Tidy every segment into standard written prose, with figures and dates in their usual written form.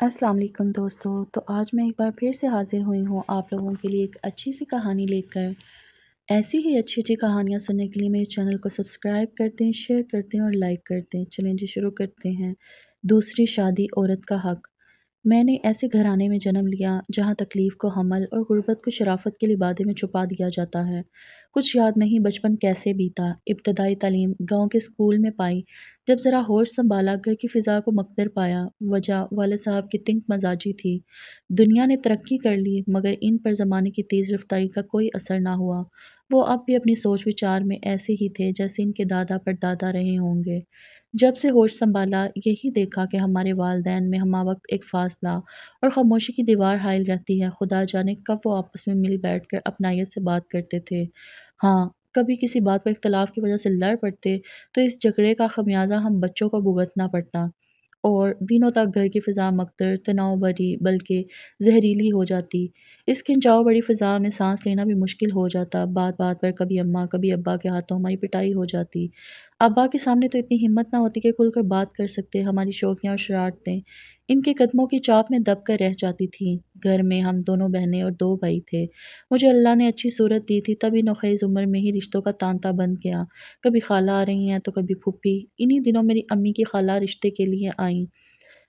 السلام علیکم دوستو، تو آج میں ایک بار پھر سے حاضر ہوئی ہوں آپ لوگوں کے لیے ایک اچھی سی کہانی لے کر۔ ایسی ہی اچھی اچھی کہانیاں سننے کے لیے میرے چینل کو سبسکرائب کرتے ہیں، شیئر کرتے ہیں اور لائک کرتے ہیں۔ چلیں جی شروع کرتے ہیں۔ دوسری شادی، عورت کا حق۔ میں نے ایسے گھرانے میں جنم لیا جہاں تکلیف کو حمل اور غربت کو شرافت کے لبادے میں چھپا دیا جاتا ہے۔ کچھ یاد نہیں بچپن کیسے بیتا۔ ابتدائی تعلیم گاؤں کے اسکول میں پائی۔ جب ذرا ہوش سنبھالا، گھر کی فضا کو مقدر پایا۔ وجہ والد صاحب کی تنگ مزاجی تھی۔ دنیا نے ترقی کر لی مگر ان پر زمانے کی تیز رفتاری کا کوئی اثر نہ ہوا۔ وہ اب بھی اپنی سوچ وچار میں ایسے ہی تھے جیسے ان کے دادا پردادا رہے ہوں گے۔ جب سے ہوش سنبھالا یہی دیکھا کہ ہمارے والدین میں ہمہ وقت ایک فاصلہ اور خاموشی کی دیوار حائل رہتی ہے۔ خدا جانے کب وہ آپس میں مل بیٹھ کر اپنائیت سے بات کرتے تھے۔ ہاں، کبھی کسی بات پر اختلاف کی وجہ سے لڑ پڑتے تو اس جھگڑے کا خمیازہ ہم بچوں کو بھگتنا پڑتا اور دنوں تک گھر کی فضا مکدر تناؤ بھری بلکہ زہریلی ہو جاتی۔ اس کھنچاؤ بڑی فضا میں سانس لینا بھی مشکل ہو جاتا۔ بات بات پر کبھی اماں کبھی ابا کے ہاتھوں ہماری پٹائی ہو جاتی۔ ابا کے سامنے تو اتنی ہمت نہ ہوتی کہ کھل کر بات کر سکتے۔ ہماری شوخیاں اور شرارتیں ان کے قدموں کی چاپ میں دب کر رہ جاتی تھیں۔ گھر میں ہم دونوں بہنیں اور دو بھائی تھے۔ مجھے اللہ نے اچھی صورت دی تھی، تبھی نوخیز عمر میں ہی رشتوں کا تانتا بند کیا۔ کبھی خالہ آ رہی ہیں تو کبھی پھوپھی۔ انہی دنوں میری امی کی خالہ رشتے کے لیے آئیں۔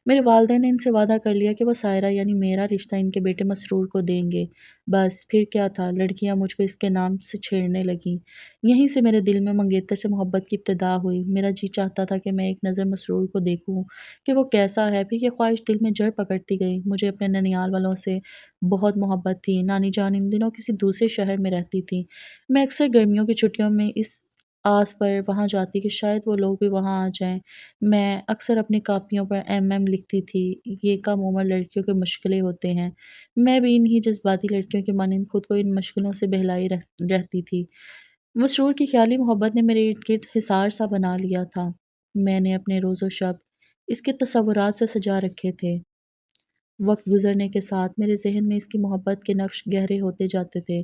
میرے والدین نے ان سے وعدہ کر لیا کہ وہ سائرہ یعنی میرا رشتہ ان کے بیٹے مسرور کو دیں گے۔ بس پھر کیا تھا، لڑکیاں مجھ کو اس کے نام سے چھیڑنے لگیں۔ یہیں سے میرے دل میں منگیتر سے محبت کی ابتدا ہوئی۔ میرا جی چاہتا تھا کہ میں ایک نظر مسرور کو دیکھوں کہ وہ کیسا ہے۔ پھر یہ خواہش دل میں جڑ پکڑتی گئی۔ مجھے اپنے ننیال والوں سے بہت محبت تھی۔ نانی جان ان دنوں کسی دوسرے شہر میں رہتی تھی۔ میں اکثر گرمیوں کی چھٹیوں میں اس آس پر وہاں جاتی کہ شاید وہ لوگ بھی وہاں آ جائیں۔ میں اکثر اپنی کاپیوں پر ایم لکھتی تھی۔ یہ کم عمر لڑکیوں کے مشغلے ہوتے ہیں۔ میں بھی انہی جذباتی لڑکیوں کے مانند خود کو ان مشغلوں سے بہلائی رہتی تھی۔ مسرور کی خیالی محبت نے میرے ارد گرد حصار سا بنا لیا تھا۔ میں نے اپنے روز و شب اس کے تصورات سے سجا رکھے تھے۔ وقت گزرنے کے ساتھ میرے ذہن میں اس کی محبت کے نقش گہرے ہوتے جاتے تھے۔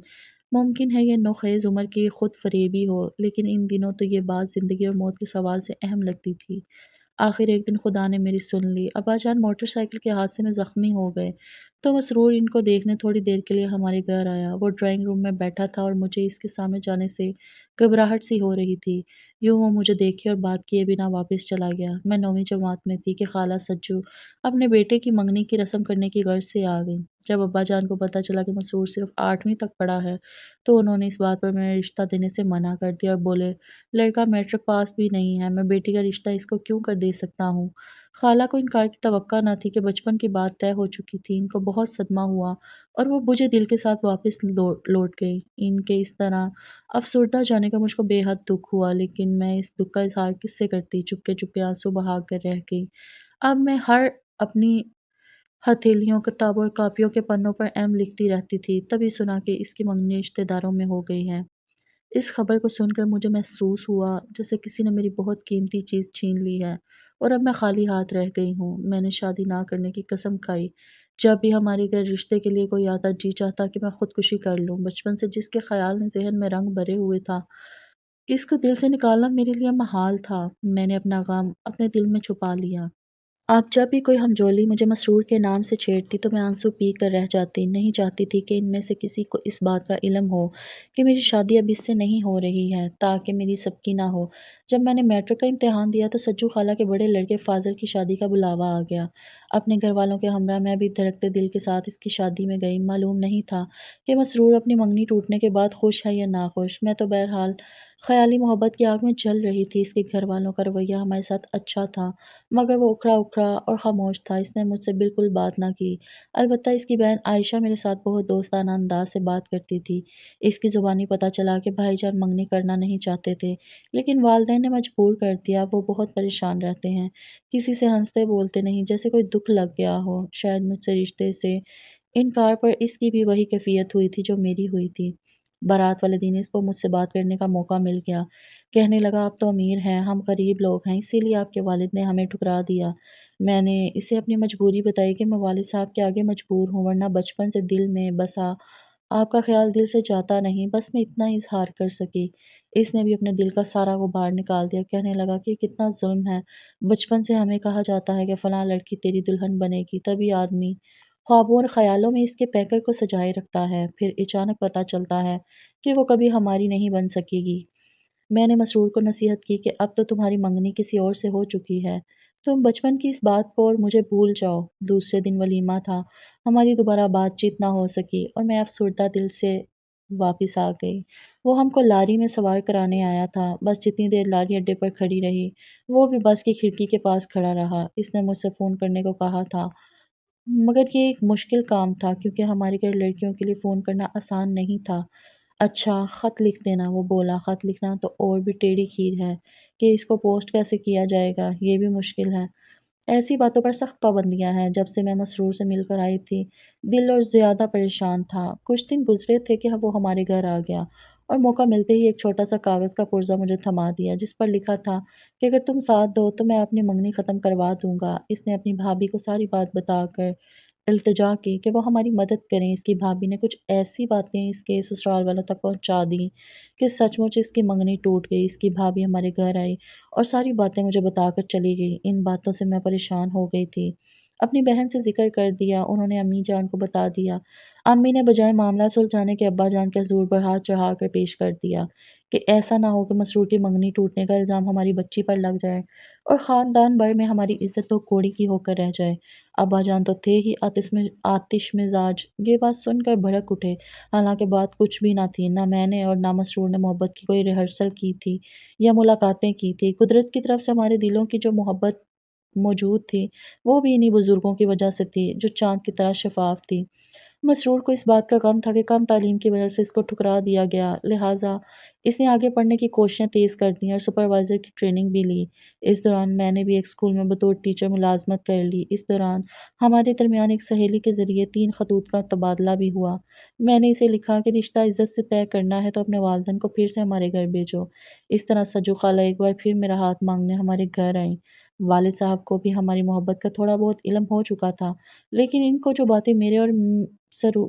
ممکن ہے یہ نوخیز عمر کی خود فریبی ہو، لیکن ان دنوں تو یہ بات زندگی اور موت کے سوال سے اہم لگتی تھی۔ آخر ایک دن خدا نے میری سن لی۔ ابا جان موٹر سائیکل کے حادثے میں زخمی ہو گئے تو مسرور ان کو دیکھنے تھوڑی دیر کے لیے ہمارے گھر آیا۔ وہ ڈرائنگ روم میں بیٹھا تھا اور مجھے اس کے سامنے جانے سے گھبراہٹ سی ہو رہی تھی۔ یوں وہ مجھے دیکھے اور بات کیے بنا واپس چلا گیا۔ میں 9ویں جماعت میں تھی کہ خالہ سجو اپنے بیٹے کی منگنی کی رسم کرنے کی غرض سے آ گئی۔ جب ابا جان کو پتہ چلا کہ مسرور صرف 8ویں تک پڑھا ہے تو انہوں نے اس بات پر میرا رشتہ دینے سے منع کر دیا اور بولے، لڑکا میٹرک پاس بھی نہیں ہے، میں بیٹی کا رشتہ اس کو کیوں کر دے سکتا ہوں۔ خالہ کو انکار کی توقع نہ تھی کہ بچپن کی بات طے ہو چکی تھی۔ ان کو بہت صدمہ ہوا اور وہ بجھے دل کے ساتھ واپس لوٹ گئی۔ ان کے اس طرح افسردہ جانے کا مجھ کو بے حد دکھ ہوا، لیکن میں اس دکھ کا اظہار کس سے کرتی، چپکے چپکے آنسو بہا کر رہ گئی۔ اب میں ہر اپنی ہتھیلیوں، کتابوں اور کاپیوں کے پنوں پر ایم لکھتی رہتی تھی۔ تبھی سنا کہ اس کی منگنی رشتہ داروں میں ہو گئی ہے۔ اس خبر کو سن کر مجھے محسوس ہوا جیسے کسی نے میری بہت قیمتی چیز چھین لی ہے اور اب میں خالی ہاتھ رہ گئی ہوں۔ میں نے شادی نہ کرنے کی قسم کھائی۔ جب بھی ہمارے گھر رشتے کے لیے کوئی آتا جی چاہتا کہ میں خودکشی کر لوں۔ بچپن سے جس کے خیال نے ذہن میں رنگ بھرے ہوئے تھا، اس کو دل سے نکالنا میرے لیے محال تھا۔ میں نے اپنا غم اپنے دل میں چھپا لیا۔ اب جب بھی کوئی ہمجولی مجھے مسرور کے نام سے چھیڑتی تو میں آنسو پی کر رہ جاتی۔ نہیں چاہتی تھی کہ ان میں سے کسی کو اس بات کا علم ہو کہ میری شادی اب اس سے نہیں ہو رہی ہے تاکہ میری سب کی نہ ہو۔ جب میں نے میٹرک کا امتحان دیا تو سجو خالہ کے بڑے لڑکے فاضل کی شادی کا بلاوا آ گیا۔ اپنے گھر والوں کے ہمراہ میں بھی دھڑکتے دل کے ساتھ اس کی شادی میں گئی۔ معلوم نہیں تھا کہ مسرور اپنی منگنی ٹوٹنے کے بعد خوش ہے یا ناخوش۔ میں تو بہرحال خیالی محبت کی آگ میں جل رہی تھی۔ اس کے گھر والوں کا رویہ ہمارے ساتھ اچھا تھا مگر وہ اکھڑا اکھڑا اور خاموش تھا۔ اس نے مجھ سے بالکل بات نہ کی۔ البتہ اس کی بہن عائشہ میرے ساتھ بہت دوستانہ انداز سے بات کرتی تھی۔ اس کی زبانی پتہ چلا کہ بھائی جان منگنی کرنا نہیں چاہتے تھے لیکن والدین نے مجبور کر دیا۔ وہ بہت پریشان رہتے ہیں، کسی سے ہنستے بولتے نہیں، جیسے کوئی دکھ لگ گیا ہو۔ شاید مجھ سے رشتے سے انکار پر اس کی بھی وہی کیفیت ہوئی تھی جو میری ہوئی تھی۔ بارات والے دن اس کو مجھ سے بات کرنے کا موقع مل گیا۔ کہنے لگا، آپ تو امیر ہیں، ہم غریب لوگ ہیں، اسی لیے آپ کے والد نے ہمیں ٹھکرا دیا۔ میں نے اسے اپنی مجبوری بتائی کہ میں والد صاحب کے آگے مجبور ہوں ورنہ بچپن سے دل میں بسا آپ کا خیال دل سے جاتا نہیں، بس میں اتنا ہی اظہار کر سکی۔ اس نے بھی اپنے دل کا سارا غبار نکال دیا، کہنے لگا کہ یہ کتنا ظلم ہے۔ بچپن سے ہمیں کہا جاتا ہے کہ فلاں لڑکی تیری دلہن بنے گی، تبھی آدمی خوابوں اور خیالوں میں اس کے پیکر کو سجائے رکھتا ہے، پھر اچانک پتہ چلتا ہے کہ وہ کبھی ہماری نہیں بن سکے گی۔ میں نے مسرور کو نصیحت کی کہ اب تو تمہاری منگنی کسی اور سے ہو چکی ہے، تم بچپن کی اس بات کو اور مجھے بھول جاؤ۔ دوسرے دن ولیمہ تھا، ہماری دوبارہ بات چیت نہ ہو سکی اور میں افسردہ دل سے واپس آ گئی۔ وہ ہم کو لاری میں سوار کرانے آیا تھا، بس جتنی دیر لاری اڈے پر کھڑی رہی، وہ بھی بس کی کھڑکی کے پاس کھڑا رہا۔ اس نے مجھ سے فون کرنے کو کہا تھا، مگر یہ ایک مشکل کام تھا کیونکہ ہمارے گھر لڑکیوں کے لیے فون کرنا آسان نہیں تھا۔ اچھا، خط لکھ دینا، وہ بولا۔ خط لکھنا تو اور بھی ٹیڑھی کھیر ہے کہ اس کو پوسٹ کیسے کیا جائے گا، یہ بھی مشکل ہے۔ ایسی باتوں پر سخت پابندیاں ہیں۔ جب سے میں مسرور سے مل کر آئی تھی، دل اور زیادہ پریشان تھا۔ کچھ دن گزرے تھے کہ وہ ہمارے گھر آ گیا اور موقع ملتے ہی ایک چھوٹا سا کاغذ کا پرزہ مجھے تھما دیا، جس پر لکھا تھا کہ اگر تم ساتھ دو تو میں اپنی منگنی ختم کروا دوں گا۔ اس نے اپنی بھابھی کو ساری بات بتا کر التجا کی کہ وہ ہماری مدد کریں۔ اس کی بھابھی نے کچھ ایسی باتیں اس کے سسرال والوں تک پہنچا دیں کہ سچ مچ اس کی منگنی ٹوٹ گئی۔ اس کی بھابھی ہمارے گھر آئی اور ساری باتیں مجھے بتا کر چلی گئی۔ ان باتوں سے میں پریشان ہو گئی تھی۔ اپنی بہن سے ذکر کر دیا، انہوں نے امی جان کو بتا دیا۔ امی نے بجائے معاملہ سلجھانے کے ابا جان کے حضور پر ہاتھ چڑھا کر پیش کر دیا کہ ایسا نہ ہو کہ مسرور کی منگنی ٹوٹنے کا الزام ہماری بچی پر لگ جائے اور خاندان بھر میں ہماری عزت تو کوڑی کی ہو کر رہ جائے۔ ابا جان تو تھے ہی آتش مزاج، یہ بات سن کر بھڑک اٹھے۔ حالانکہ بات کچھ بھی نہ تھی، نہ میں نے اور نہ مسرور نے محبت کی کوئی ریہرسل کی تھی یا ملاقاتیں کی تھی۔ قدرت کی طرف سے ہمارے دلوں کی جو محبت موجود تھی، وہ بھی انہی بزرگوں کی وجہ سے تھی جو چاند کی طرح شفاف تھی۔ مسرور کو اس بات کا غم تھا کہ کم تعلیم کی وجہ سے اس کو ٹھکرا دیا گیا، لہٰذا اس نے آگے پڑھنے کی کوششیں تیز کر دیں اور سپروائزر کی ٹریننگ بھی لی۔ اس دوران میں نے بھی ایک اسکول میں بطور ٹیچر ملازمت کر لی۔ اس دوران ہمارے درمیان ایک سہیلی کے ذریعے 3 خطوط کا تبادلہ بھی ہوا۔ میں نے اسے لکھا کہ رشتہ عزت سے طے کرنا ہے تو اپنے والدین کو پھر سے ہمارے گھر بھیجو۔ اس طرح سجو خالہ ایک بار پھر میرا ہاتھ مانگنے ہمارے گھر آئیں۔ والد صاحب کو بھی ہماری محبت کا تھوڑا بہت علم ہو چکا تھا، لیکن ان کو جو باتیں میرے اور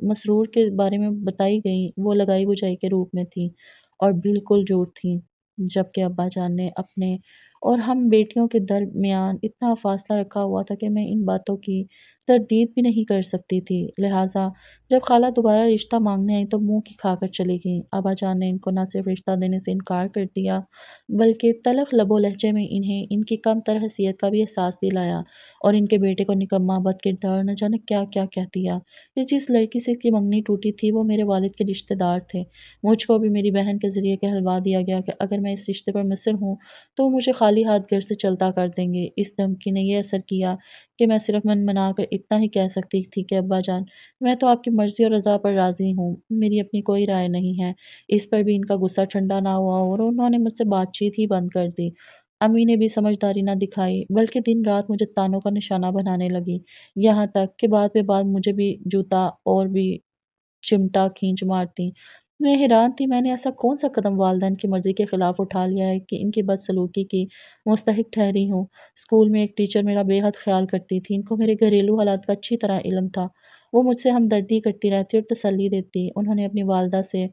مسرور کے بارے میں بتائی گئیں وہ لگائی بجھائی کے روپ میں تھیں اور بالکل جھوٹ تھیں۔ جبکہ ابا جان نے اپنے اور ہم بیٹیوں کے درمیان اتنا فاصلہ رکھا ہوا تھا کہ میں ان باتوں کی تردید بھی نہیں کر سکتی تھی۔ لہٰذا جب خالہ دوبارہ رشتہ مانگنے آئی تو منہ کی کھا کر چلی گئیں۔ ابا جان نے ان کو نہ صرف رشتہ دینے سے انکار کر دیا بلکہ تلخ لب و لہجے میں انہیں ان کی کم تر حیثیت کا بھی احساس دلایا اور ان کے بیٹے کو نکما، بد کردار اور نہ جانے کیا کیا کہہ دیا۔ کہ جس لڑکی سے اس کی منگنی ٹوٹی تھی وہ میرے والد کے رشتے دار تھے۔ مجھ کو بھی میری بہن کے ذریعے کہلوا دیا گیا کہ اگر میں اس رشتے پر مصر ہوں تو وہ مجھے خالی ہاتھ گھر سے چلتا کر دیں گے۔ اس دھمکی نے یہ اثر کیا کہ میں صرف من منا کر اتنا ہی کہہ سکتی تھی کہ ابا جان، میں تو آپ کی مرضی اور رضا پر راضی ہوں، میری اپنی کوئی رائے نہیں ہے۔ اس پر بھی ان کا غصہ ٹھنڈا نہ ہوا اور انہوں نے مجھ سے بات چیت ہی بند کر دی۔ امی نے بھی سمجھداری نہ دکھائی بلکہ دن رات مجھے طعنوں کا نشانہ بنانے لگی، یہاں تک کہ بعد پہ بعد مجھے بھی جوتا اور بھی چمٹا کھینچ مارتی۔ میں حیران تھی، میں نے ایسا کون سا قدم والدین کی مرضی کے خلاف اٹھا لیا ہے کہ ان کی بدسلوکی کی مستحق ٹھہری ہوں۔ اسکول میں ایک ٹیچر میرا بے حد خیال کرتی تھی، ان کو میرے گھریلو حالات کا اچھی طرح علم تھا۔ وہ مجھ سے ہمدردی کرتی رہتی اور تسلی دیتی۔ انہوں نے اپنی والدہ سے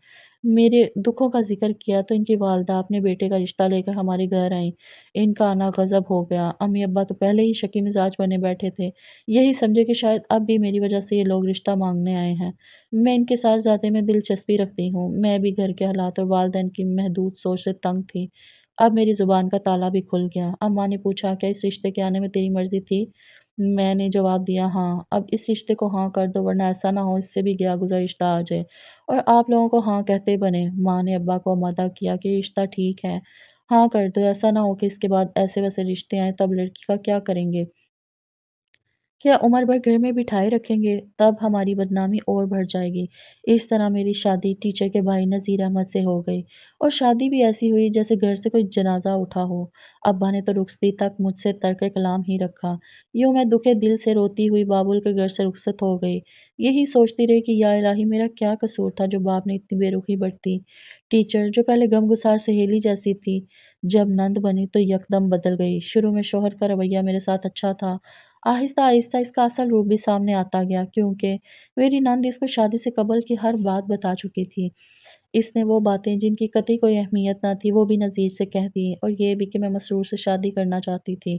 میرے دکھوں کا ذکر کیا تو ان کی والدہ اپنے بیٹے کا رشتہ لے کر ہمارے گھر آئیں۔ ان کا آنا غضب ہو گیا۔ امی ابا تو پہلے ہی شکی مزاج بنے بیٹھے تھے، یہی سمجھے کہ شاید اب بھی میری وجہ سے یہ لوگ رشتہ مانگنے آئے ہیں۔ میں ان کے ساتھ ذاتے میں دلچسپی رکھتی ہوں، میں بھی گھر کے حالات اور والدین کی محدود سوچ سے تنگ تھی۔ اب میری زبان کا تالا بھی کھل گیا۔ اماں نے پوچھا، کیا اس رشتے کے آنے میں تیری مرضی تھی؟ میں نے جواب دیا، ہاں۔ اب اس رشتے کو ہاں کر دو ورنہ ایسا نہ ہو اس سے بھی گیا گزر رشتہ آ جائے اور آپ لوگوں کو ہاں کہتے بنے۔ ماں نے ابا کو آمادہ کیا کہ رشتہ ٹھیک ہے، ہاں کر دو، ایسا نہ ہو کہ اس کے بعد ایسے ویسے رشتے آئیں، تب لڑکی کا کیا کریں گے؟ کیا عمر بھر گھر میں بٹھائے رکھیں گے؟ تب ہماری بدنامی اور بڑھ جائے گی۔ اس طرح میری شادی ٹیچر کے بھائی نذیر احمد سے ہو گئی اور شادی بھی ایسی ہوئی جیسے گھر سے کوئی جنازہ اٹھا ہو۔ ابا نے تو رخصتی تک مجھ سے ترک کلام ہی رکھا۔ یوں میں دکھے دل سے روتی ہوئی بابل کے گھر سے رخصت ہو گئی، یہی سوچتی رہی کہ یا الہی میرا کیا قصور تھا جو باپ نے اتنی بے رخی برتی۔ ٹیچر جو پہلے غمگسار سہیلی جیسی تھی، جب نند بنی تو یکدم بدل گئی۔ شروع میں شوہر کا رویہ میرے ساتھ اچھا تھا، آہستہ آہستہ اس کا اصل روپ بھی سامنے آتا گیا، کیونکہ میری نند اس کو شادی سے قبل کی ہر بات بتا چکی تھی۔ اس نے وہ باتیں جن کی قطعی کوئی اہمیت نہ تھی وہ بھی نذیر سے کہہ دی، اور یہ بھی کہ میں مسرور سے شادی کرنا چاہتی تھی۔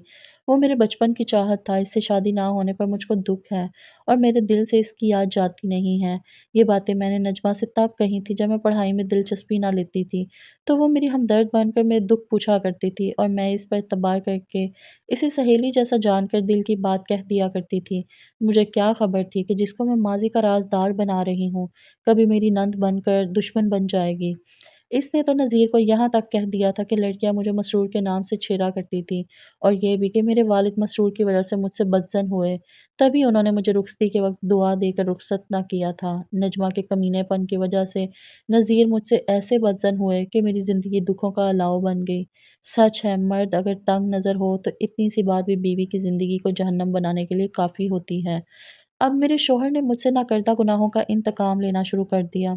وہ میرے بچپن کی چاہت تھا، اس سے شادی نہ ہونے پر مجھ کو دکھ ہے اور میرے دل سے اس کی یاد جاتی نہیں ہے۔ یہ باتیں میں نے نجمہ سے تب کہی تھی جب میں پڑھائی میں دلچسپی نہ لیتی تھی، تو وہ میری ہمدرد بن کر میرے دکھ پوچھا کرتی تھی اور میں اس پر اعتبار کر کے اسے سہیلی جیسا جان کر دل کی بات کہہ دیا کرتی تھی۔ مجھے کیا خبر تھی کہ جس کو میں ماضی کا رازدار بنا رہی ہوں، کبھی میری نند بن کر دشمن بن جائے گی۔ اس نے تو نذیر کو یہاں تک کہہ دیا تھا کہ لڑکیاں مجھے مسرور کے نام سے چھیڑا کرتی تھی، اور یہ بھی کہ میرے والد مسرور کی وجہ سے مجھ سے بدظن ہوئے، تبھی انہوں نے مجھے رخصتی کے وقت دعا دے کر رخصت نہ کیا تھا۔ نجمہ کے کمینے پن کی وجہ سے نذیر مجھ سے ایسے بدظن ہوئے کہ میری زندگی دکھوں کا الاؤ بن گئی۔ سچ ہے، مرد اگر تنگ نظر ہو تو اتنی سی بات بھی بیوی کی زندگی کو جہنم بنانے کے لیے کافی ہوتی ہے۔ اب میرے شوہر نے مجھ سے نہ کردہ گناہوں کا انتقام لینا شروع کر دیا۔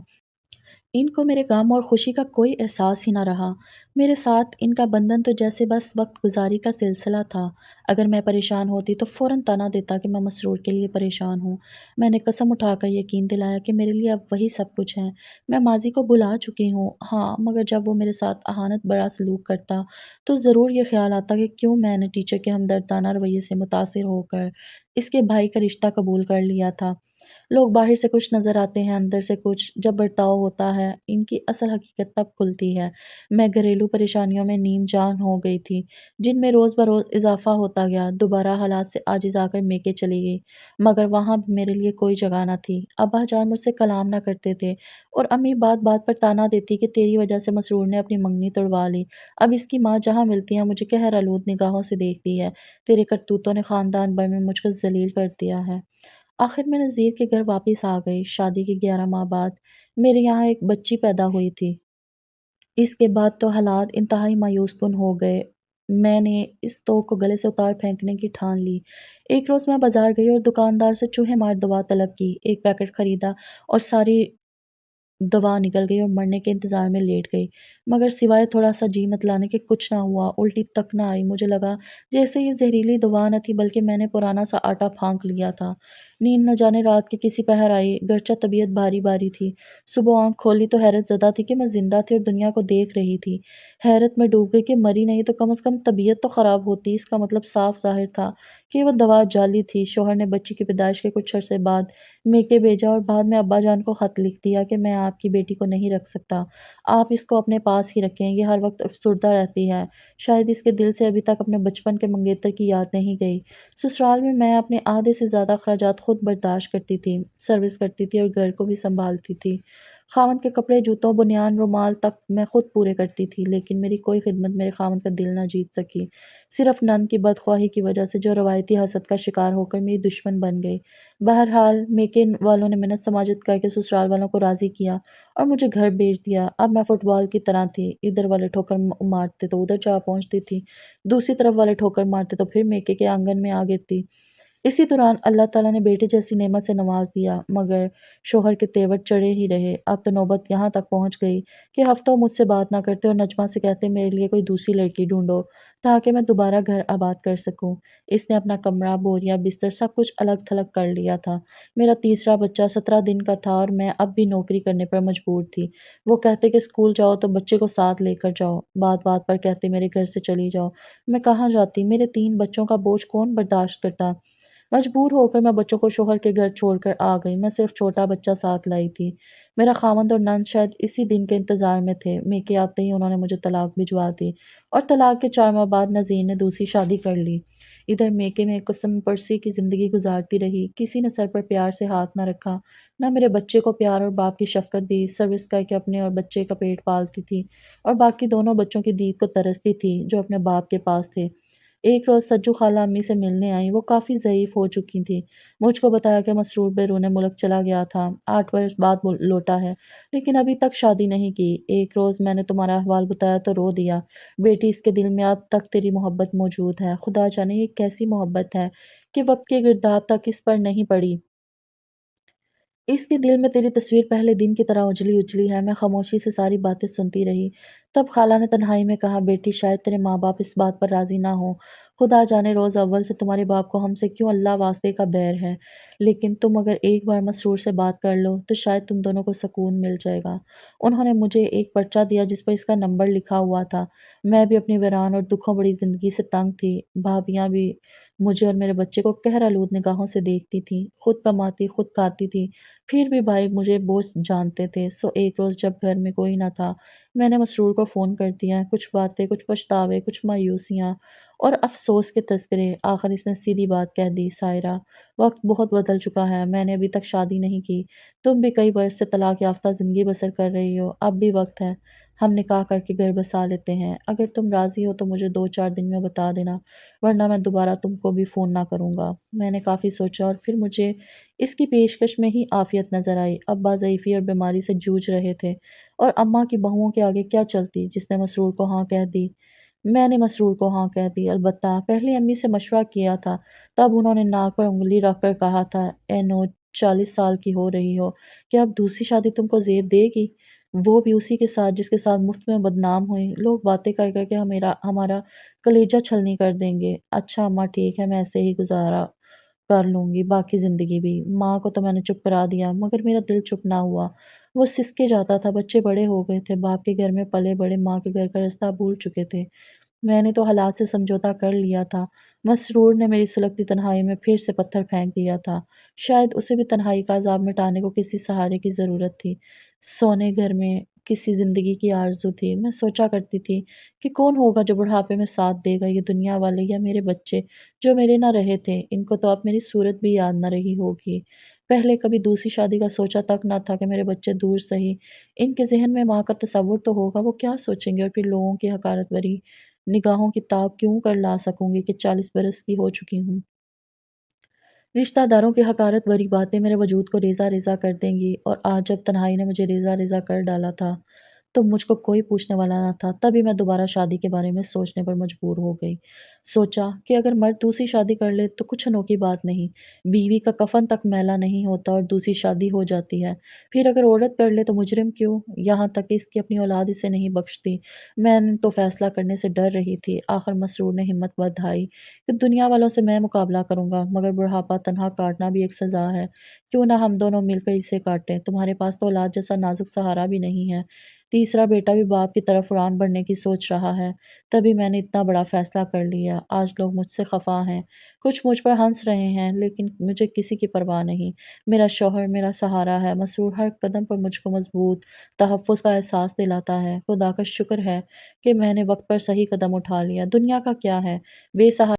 ان کو میرے غم اور خوشی کا کوئی احساس ہی نہ رہا۔ میرے ساتھ ان کا بندھن تو جیسے بس وقت گزاری کا سلسلہ تھا۔ اگر میں پریشان ہوتی تو فوراً طعنہ دیتا کہ میں مسرور کے لیے پریشان ہوں۔ میں نے قسم اٹھا کر یقین دلایا کہ میرے لیے اب وہی سب کچھ ہے۔ میں ماضی کو بھلا چکی ہوں، ہاں، مگر جب وہ میرے ساتھ اہانت برا سلوک کرتا تو ضرور یہ خیال آتا کہ کیوں میں نے ٹیچر کے ہمدردانہ رویے سے متاثر ہو کر اس کے بھائی کا رشتہ قبول کر لیا تھا۔ لوگ باہر سے کچھ نظر آتے ہیں، اندر سے کچھ۔ جب برتاؤ ہوتا ہے، ان کی اصل حقیقت تب کھلتی ہے۔ میں گھریلو پریشانیوں میں نیم جان ہو گئی تھی، جن میں روز بروز اضافہ ہوتا گیا۔ دوبارہ حالات سے عاجز آ کر میکے چلی گئی، مگر وہاں بھی میرے لیے کوئی جگہ نہ تھی۔ ابا جان مجھ سے کلام نہ کرتے تھے، اور امی بات بات پر طعنہ دیتی کہ تیری وجہ سے مسرور نے اپنی منگنی توڑوا لی۔ اب اس کی ماں جہاں ملتی ہے مجھے قہر آلود نگاہوں سے دیکھتی ہے۔ تیرے کرتوتوں نے خاندان بھر میں مجھ کو ذلیل کر دیا ہے۔ آخر میں نذیر کے گھر واپس آ گئی۔ شادی کے 11 ماہ بعد میرے یہاں ایک بچی پیدا ہوئی تھی۔ اس کے بعد تو حالات انتہائی مایوس کن ہو گئے۔ میں نے اس توق کو گلے سے اتار پھینکنے کی ٹھان لی۔ ایک روز میں بازار گئی اور دکاندار سے چوہے مار دوا طلب کی۔ ایک پیکٹ خریدا اور ساری دوا نکل گئی اور مرنے کے انتظار میں لیٹ گئی، مگر سوائے تھوڑا سا جی متلانے کے کچھ نہ ہوا۔ الٹی تک نہ آئی۔ مجھے لگا جیسے یہ زہریلی دوا نہ تھی بلکہ میں نے پرانا سا آٹا پھانک لیا تھا۔ نیند نہ جانے رات کے کسی پہر آئی، گرچہ طبیعت بھاری بھاری تھی۔ صبح آنکھ کھولی تو حیرت زدہ تھی کہ میں زندہ تھی اور دنیا کو دیکھ رہی تھی۔ حیرت میں ڈوب گئی کہ مری نہیں تو کم از کم طبیعت تو خراب ہوتی۔ اس کا مطلب صاف ظاہر تھا کہ وہ دوا جعلی تھی۔ شوہر نے بچی کی پیدائش کے کچھ عرصے بعد میکے بھیجا اور بعد میں ابا جان کو خط لکھ دیا کہ میں آپ کی بیٹی کو نہیں رکھ سکتا، آپ اس کو اپنے پاس ہی رکھیں، یہ ہر وقت افسردہ رہتی ہے، شاید اس کے دل سے ابھی تک اپنے بچپن کے منگیتر کی یاد نہیں گئی۔ سسرال میں اپنے آدھے سے زیادہ اخراجات خود برداشت کرتی تھی، سروس کرتی تھی اور گھر کو بھی سنبھالتی تھی۔ خاوند کے کپڑے، جوتوں، بنیان، رومال تک میں خود پورے کرتی تھی، لیکن میری کوئی خدمت میرے خاوند کا دل نہ جیت سکی، صرف نند کی بدخواہی کی وجہ سے جو روایتی حسد کا شکار ہو کر میری دشمن بن گئی۔ بہرحال میکے والوں نے منت سماجت کر کے سسرال والوں کو راضی کیا اور مجھے گھر بھیج دیا۔ اب میں فٹ بال کی طرح تھی، ادھر والے ٹھوکر مارتے تو ادھر جا پہنچتی تھی، دوسری طرف والے ٹھوکر مارتے تو پھر میکے کے آنگن میں آ گرتی۔ اسی دوران اللہ تعالیٰ نے بیٹے جیسی نعمت سے نواز دیا، مگر شوہر کے تیور چڑھے ہی رہے۔ اب تو نوبت یہاں تک پہنچ گئی کہ ہفتوں مجھ سے بات نہ کرتے اور نجمہ سے کہتے میرے لیے کوئی دوسری لڑکی ڈھونڈو تاکہ میں دوبارہ گھر آباد کر سکوں۔ اس نے اپنا کمرہ، بوریا، بستر سب کچھ الگ تھلگ کر لیا تھا۔ میرا تیسرا بچہ 17 دن کا تھا اور میں اب بھی نوکری کرنے پر مجبور تھی۔ وہ کہتے کہ اسکول جاؤ تو بچے کو ساتھ لے کر جاؤ، بات بات پر کہتے میرے گھر سے چلی جاؤ۔ میں کہاں جاتی؟ میرے 3 بچوں کا بوجھ کون برداشت کرتا؟ مجبور ہو کر میں بچوں کو شوہر کے گھر چھوڑ کر آ گئی۔ میں صرف چھوٹا بچہ ساتھ لائی تھی۔ میرا خاوند اور نند شاید اسی دن کے انتظار میں تھے۔ میکے آتے ہی انہوں نے مجھے طلاق بھجوا دی اور طلاق کے 4 ماہ بعد نذیر نے دوسری شادی کر لی۔ ادھر میکے میں قسم پرسی کی زندگی گزارتی رہی، کسی نے سر پر پیار سے ہاتھ نہ رکھا، نہ میرے بچے کو پیار اور باپ کی شفقت دی۔ سروس کر کے اپنے اور بچے کا پیٹ پالتی تھی اور باقی دونوں بچوں کی دید کو ترستی تھی جو اپنے باپ کے پاس تھے۔ ایک روز سجو خالہ امی سے ملنے آئیں۔ وہ کافی ضعیف ہو چکی تھیں۔ مجھ کو بتایا کہ مسرور بیرون ملک چلا گیا تھا، 8 برس بعد لوٹا ہے، لیکن ابھی تک شادی نہیں کی۔ ایک روز میں نے تمہارا احوال بتایا تو رو دیا۔ بیٹی، اس کے دل میں اب تک تیری محبت موجود ہے۔ خدا جانے یہ کیسی محبت ہے کہ وقت کے گرداب تک اس پر نہیں پڑی۔ اس کے دل میں تیری تصویر پہلے دن کی طرح اجلی اجلی ہے۔ میں خاموشی سے ساری باتیں سنتی رہی۔ تب خالہ نے تنہائی میں کہا، بیٹی، شاید تیرے ماں باپ اس بات پر راضی نہ ہوں، خدا جانے روز اول سے تمہارے باپ کو ہم سے کیوں اللہ واسطے کا بیر ہے، لیکن تم اگر ایک بار مسرور سے بات کر لو تو شاید تم دونوں کو سکون مل جائے گا۔ انہوں نے مجھے ایک پرچہ دیا جس پر اس کا نمبر لکھا ہوا تھا۔ میں بھی اپنی ویران اور دکھوں بڑی زندگی سے تنگ تھی۔ بھابیاں بھی مجھے اور میرے بچے کو قہر آلود نگاہوں سے دیکھتی تھیں۔ خود کماتی خود کھاتی تھی، پھر بھی بھائی مجھے بوجھ جانتے تھے۔ سو ایک روز جب گھر میں کوئی نہ تھا، میں نے مسرور کو فون کر دیا۔ کچھ باتیں، کچھ پچھتاوے، کچھ مایوسیاں اور افسوس کے تذکرے۔ آخر اس نے سیدھی بات کہہ دی، سائرہ وقت بہت بدل چکا ہے، میں نے ابھی تک شادی نہیں کی، تم بھی کئی برس سے طلاق یافتہ زندگی بسر کر رہی ہو، اب بھی وقت ہے، ہم نکاح کر کے گھر بسا لیتے ہیں، اگر تم راضی ہو تو مجھے 2-4 دن میں بتا دینا، ورنہ میں دوبارہ تم کو بھی فون نہ کروں گا۔ میں نے کافی سوچا اور پھر مجھے اس کی پیشکش میں ہی عافیت نظر آئی۔ ابا ضعیفی اور بیماری سے جوجھ رہے تھے اور اماں کی بہوؤں کے آگے کیا چلتی جس نے مسرور کو ہاں کہہ دی۔ میں نے مسرور کو ہاں کہہ دی، البتہ پہلے امی سے مشورہ کیا تھا، تب انہوں نے ناک پر انگلی رکھ کر کہا تھا، اے نو، 40 سال کی ہو رہی ہو، کہ اب دوسری شادی تم کو زیب دے گی؟ وہ بھی اسی کے ساتھ جس کے ساتھ مفت میں بدنام ہوئی، لوگ باتیں کر کر کے ہمارا کلیجہ چھلنی کر دیں گے۔ اچھا اماں ٹھیک ہے، میں ایسے ہی گزارا کر لوں گی باقی زندگی بھی۔ ماں کو تو میں نے چپ کرا دیا مگر میرا دل چپ نہ ہوا، وہ سسکے جاتا تھا، بچے بڑے ہو گئے تھے، باپ کے گھر میں پلے بڑے، ماں کے گھر کا رستہ بھول چکے تھے۔ میں نے تو حالات سے سمجھوتا کر لیا تھا، مسرور نے میری سلگتی تنہائی میں پھر سے پتھر پھینک دیا تھا، شاید اسے بھی تنہائی کا عذاب مٹانے کو کسی سہارے کی ضرورت تھی، سونے گھر میں کسی زندگی کی آرزو تھی۔ میں سوچا کرتی تھی کہ کون ہوگا جو بڑھاپے میں ساتھ دے گا، یہ دنیا والے یا میرے بچے جو میرے نہ رہے تھے، ان کو تو اب میری صورت بھی یاد نہ رہی ہوگی۔ پہلے کبھی دوسری شادی کا سوچا تک نہ تھا کہ میرے بچے دور سہی ان کے ذہن میں ماں کا تصور تو ہوگا، وہ کیا سوچیں گے، اور پھر لوگوں کی حقارت بری نگاہوں کی تاب کیوں کر لا سکوں گی کہ 40 برس کی ہو چکی ہوں۔ رشتہ داروں کی حقارت بری باتیں میرے وجود کو ریزہ ریزہ کر دیں گی، اور آج جب تنہائی نے مجھے ریزہ ریزہ کر ڈالا تھا تو مجھ کو کوئی پوچھنے والا نہ تھا، تبھی میں دوبارہ شادی کے بارے میں سوچنے پر مجبور ہو گئی۔ سوچا کہ اگر مرد دوسری شادی کر لے تو کچھ انوکھی بات نہیں، بیوی کا کفن تک میلا نہیں ہوتا اور دوسری شادی ہو جاتی ہے، پھر اگر عورت کر لے تو مجرم کیوں، یہاں تک کہ اس کی اپنی اولاد اسے نہیں بخشتی۔ میں نے تو فیصلہ کرنے سے ڈر رہی تھی، آخر مسرور نے ہمت بندھائی کہ دنیا والوں سے میں مقابلہ کروں گا، مگر بڑھاپا تنہا کاٹنا بھی ایک سزا ہے، کیوں نہ ہم دونوں مل کر اسے کاٹیں، تمہارے پاس تو اولاد جیسا نازک سہارا بھی نہیں ہے، تیسرا بیٹا بھی باپ کی طرف اڑان بھرنے کی سوچ رہا ہے، تبھی میں نے اتنا بڑا فیصلہ کر لیا۔ آج لوگ مجھ سے خفا ہیں، کچھ مجھ پر ہنس رہے ہیں، لیکن مجھے کسی کی پرواہ نہیں، میرا شوہر میرا سہارا ہے، مسرور ہر قدم پر مجھ کو مضبوط تحفظ کا احساس دلاتا ہے، خدا کا شکر ہے کہ میں نے وقت پر صحیح قدم اٹھا لیا، دنیا کا کیا ہے، بے سہارا